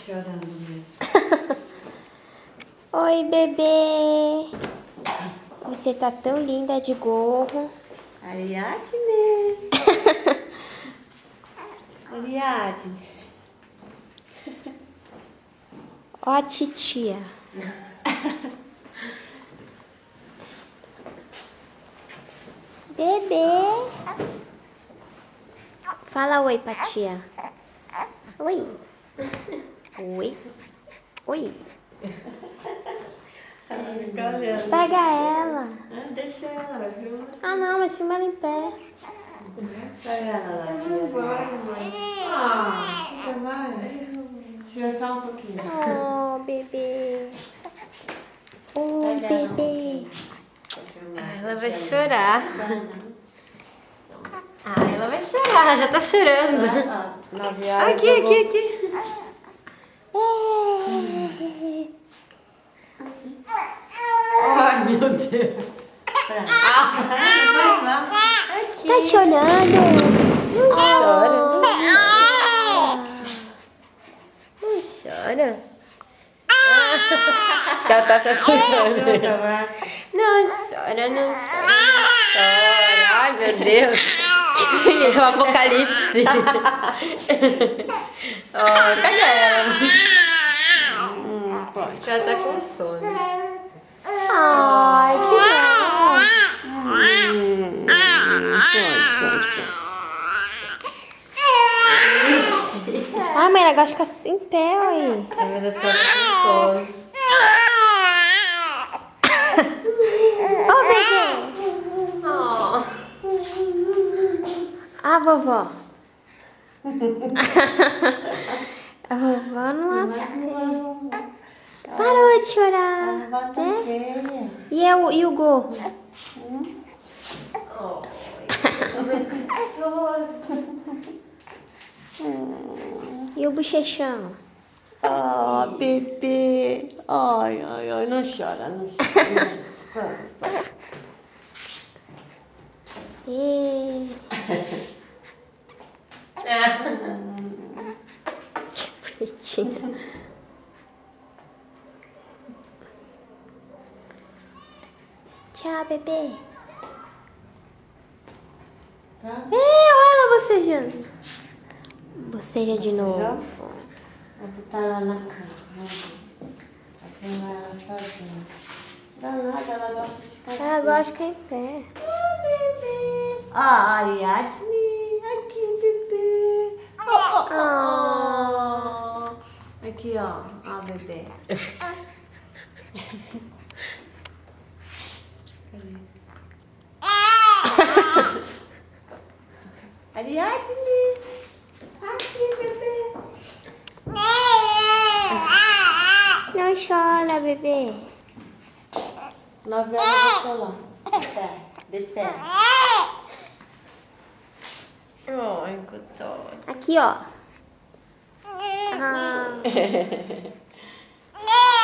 chorando mesmo. Oi, bebê. Você tá tão linda de gorro. Ariadne. Ariadne. Ó a titia. Bebê. Fala oi pra tia. Oi. Oi. Oi. Fica olhando. Pega ela. Deixa ela, viu? Ah, não, mas filma ela em pé. Pega ela lá. Fica mais. Tira só um pouquinho. Oh, bebê. Oh, bebê. Ela vai chorar. Ela vai chorar, já tá chorando. Na viagem. Aqui. Ai, meu Deus. Tá chorando? Não chora. Não chora. Acho que ela tá se assustando. Não chora. Ai, meu Deus. É o apocalipse. Cadê ela? Acho que ela tá com sono. Ai, que Ah, mas ela gosta de ficar em pé, aí. Mas acho que ela tá com sono. Ó, bebê. Oh. Ah, vovó. A vovó não... Parou de chorar. Né? E o gorro? E o bochechão? Ah, bebê. Ai, não chora. E... Bonitinha. Tchau, bebê. Olha ela bocejando. Boceja de novo. Você tá lá na cama. Vai filmar ela sozinha. Danada, ela gosta de ficar Ela gosta de ficar em pé. bebê. Ariadne. Aqui, bebê. Aqui, ó. Bebê. Ariadne. Aqui, bebê. Não chora, bebê. 9 horas eu tô lá. De pé. Ai, gostosa. Aqui, ó. Ah.